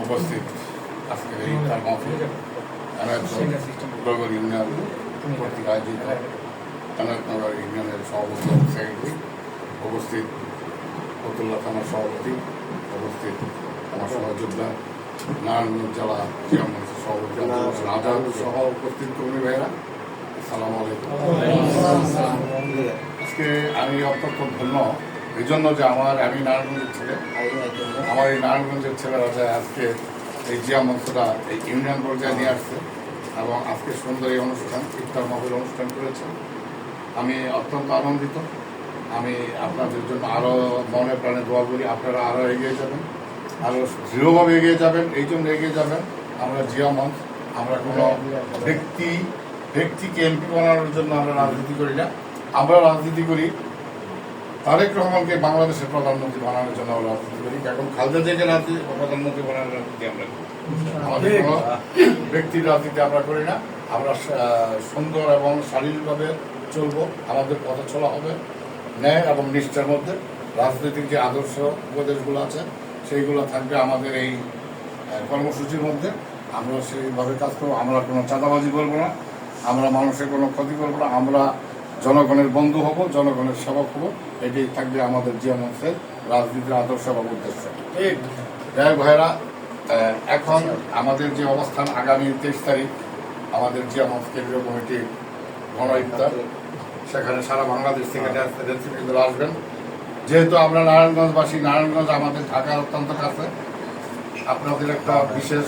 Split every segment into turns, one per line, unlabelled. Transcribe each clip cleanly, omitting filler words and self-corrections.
উপস্থিত আজকের এই তার মাহফিল এনায়তনগর ইউনিয়ন কর্তৃক আয়োজিত এনায়তনগর ইউনিয়নের সভাপতি সেক্রেটারি, উপস্থিত ফতুল্লা থানার সভাপতি, উপস্থিত আমার সহযোদ্ধা নারায়ণগঞ্জ জেলা জিয়া মঞ্চের সভাপতি আজাদ সহ উপস্থিত কর্মী ভাইয়েরা, আসসালামু আলাইকুম। আজকে আমি অত্যন্ত ধন্য এই জন্য যে আমি নারায়ণগঞ্জের ছেলে, আমার এই নারায়ণগঞ্জের ছেলেরা যে আজকে এই জিয়া মঞ্চটা এই ইউনিয়ন পর্যায়ে নিয়ে আসছে এবং আজকে সুন্দর এই অনুষ্ঠান ইফতার মাহফিল অনুষ্ঠান করেছে। আমি অত্যন্ত আনন্দিত। আমি আপনাদের জন্য আরও মনে প্রাণে দোয়া করি, আপনারা আরও এগিয়ে যাবেন, আরও দৃঢ়ভাবে এগিয়ে যাবেন। এই জন্য এগিয়ে যাবেন, আমরা জিয়া মঞ্চ, আমরা কোনো ব্যক্তিকে এমপি বানানোর জন্য আমরা রাজনীতি করি না। আমরা রাজনীতি করি তারেক রহমানকে বাংলাদেশের প্রধানমন্ত্রী বানানোর জন্য আমরা রাজনীতি করি। এখন খালেদা জিয়াকে প্রধানমন্ত্রী বানানোর রাজনীতি আমরা করি। আমাদের কোনো ব্যক্তির রাজনীতি আমরা করি না। আমরা সুন্দর এবং শারীরিকভাবে চলবো, আমাদের পথ চলা হবে ন্যায় এবং নিষ্ঠার মধ্যে। রাজনৈতিক যে আদর্শ উপদেশগুলো আছে সেইগুলো থাকবে আমাদের এই কর্মসূচির মধ্যে। আমরা সেইভাবে কাজ করবো। আমরা কোনো চাঁদাবাজি করবো না, আমরা মানুষের কোনো ক্ষতি করবো না, আমরা জনগণের বন্ধু হব, জনগণের সেবক হব। এটি থাকবে আমাদের জিয়া মঞ্চের রাজনীতির আদর্শ এবং উদ্দেশ্য। যাই ভাইয়েরা, এখন আমাদের যে অবস্থান, আগামী 23 তারিখ আমাদের জিয়া মঞ্চ কেন্দ্রীয় কমিটির গণ ইফতার, সেখানে সারা বাংলাদেশ থেকে নেতৃবৃন্দরা আসবেন। যেহেতু আমরা নারায়ণগঞ্জবাসী, নারায়ণগঞ্জ আমাদের ঢাকার অত্যন্ত কাছে, আপনাদের একটা বিশেষ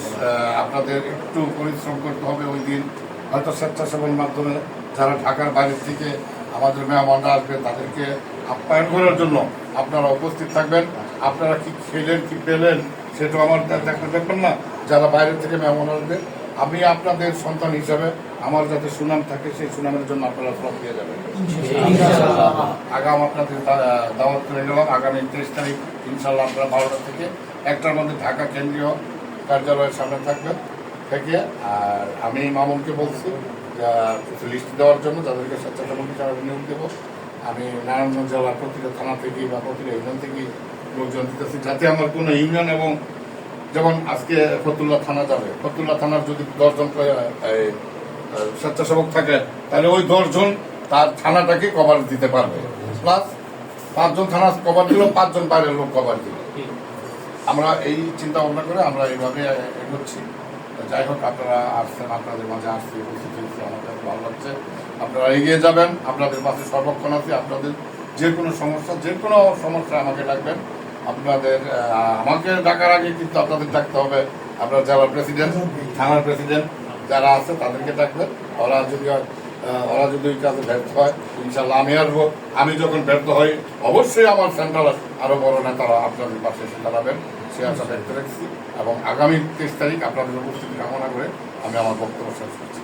আপনাদের একটু পরিশ্রম করতে হবে ওই দিন। হয়তো স্বেচ্ছাসেবীর মাধ্যমে যারা ঢাকার বাইরে থেকে আমাদের মেহমানরা আসবে তাদেরকে আপ্যায়ন করার জন্য আপনারা উপস্থিত থাকবেন। আপনারা কি খেলেন কি পেলেন সেটাও আমার দেখবেন না। যারা বাইরে থেকে মেহমান আসবে, আমি আপনাদের সন্তান হিসাবে আমার যাতে সুনাম থাকে সেই সুনামের জন্য আপনারা সব দিয়ে যাবেন। আগাম আপনাদের দাওয়াত করে নিলাম। আগামী 23 তারিখ ইনশাল্লাহ আপনারা 12টা থেকে 1টার মধ্যে ঢাকা কেন্দ্রীয় কার্যালয়ের সামনে থাকবেন থেকে। আর আমি মামুনকে বলছি কিছু লিস্ট দেওয়ার জন্য, যাদেরকে স্বেচ্ছাসেবক হিসাবে নিয়োগ দেবো। আমি নারায়ণগঞ্জ জেলার প্রতিটা থানা থেকে বা প্রতিটা ইউনিয়ন থেকে লোকজন দিতেছি, যাতে আমার কোনো ইউনিয়ন এবং যেমন আজকে ফতুল্লা থানা যাবে, ফতুল্লা থানার যদি 10 জন স্বেচ্ছাসেবক থাকে তাহলে ওই 10 জন তার থানাটাকে কভার দিতে পারবে। প্লাস 5 জন থানা কভার দিল, 5 জন বাইরের লোক কভার দিল। আমরা এই চিন্তা ভাবনা করে আমরা এইভাবে এগোচ্ছি। যাই হোক, আপনারা আসছেন, আপনাদের মাঝে আসছি, উপস্থিত হয়েছি, আমার কাছে ভালো লাগছে। আপনারা এগিয়ে যাবেন, আপনাদের পাশে সর্বক্ষণ আছি। আপনাদের যে কোনো সমস্যা আমাকে ডাকবেন। আপনাদের আমাকে ডাকার আগে কিন্তু আপনাদের ডাকতে হবে আপনার জেলার প্রেসিডেন্ট, থানার প্রেসিডেন্ট যারা আছে তাদেরকে ডাকবেন। ওরা যদি ওই কাজে ব্যর্থ হয়, ইনশাল্লাহ আমি আসবো। আমি যখন ব্যর্থ হই, অবশ্যই আমার সেন্ট্রাল আরো বড় নেতারা আপনাদের পাশে এসে দাঁড়াবেন, সে আশা ব্যক্ত রাখছি। এবং আগামী 23 তারিখ আপনাদের উপস্থিতি কামনা করে আমি আমার বক্তব্য শেষ করছি।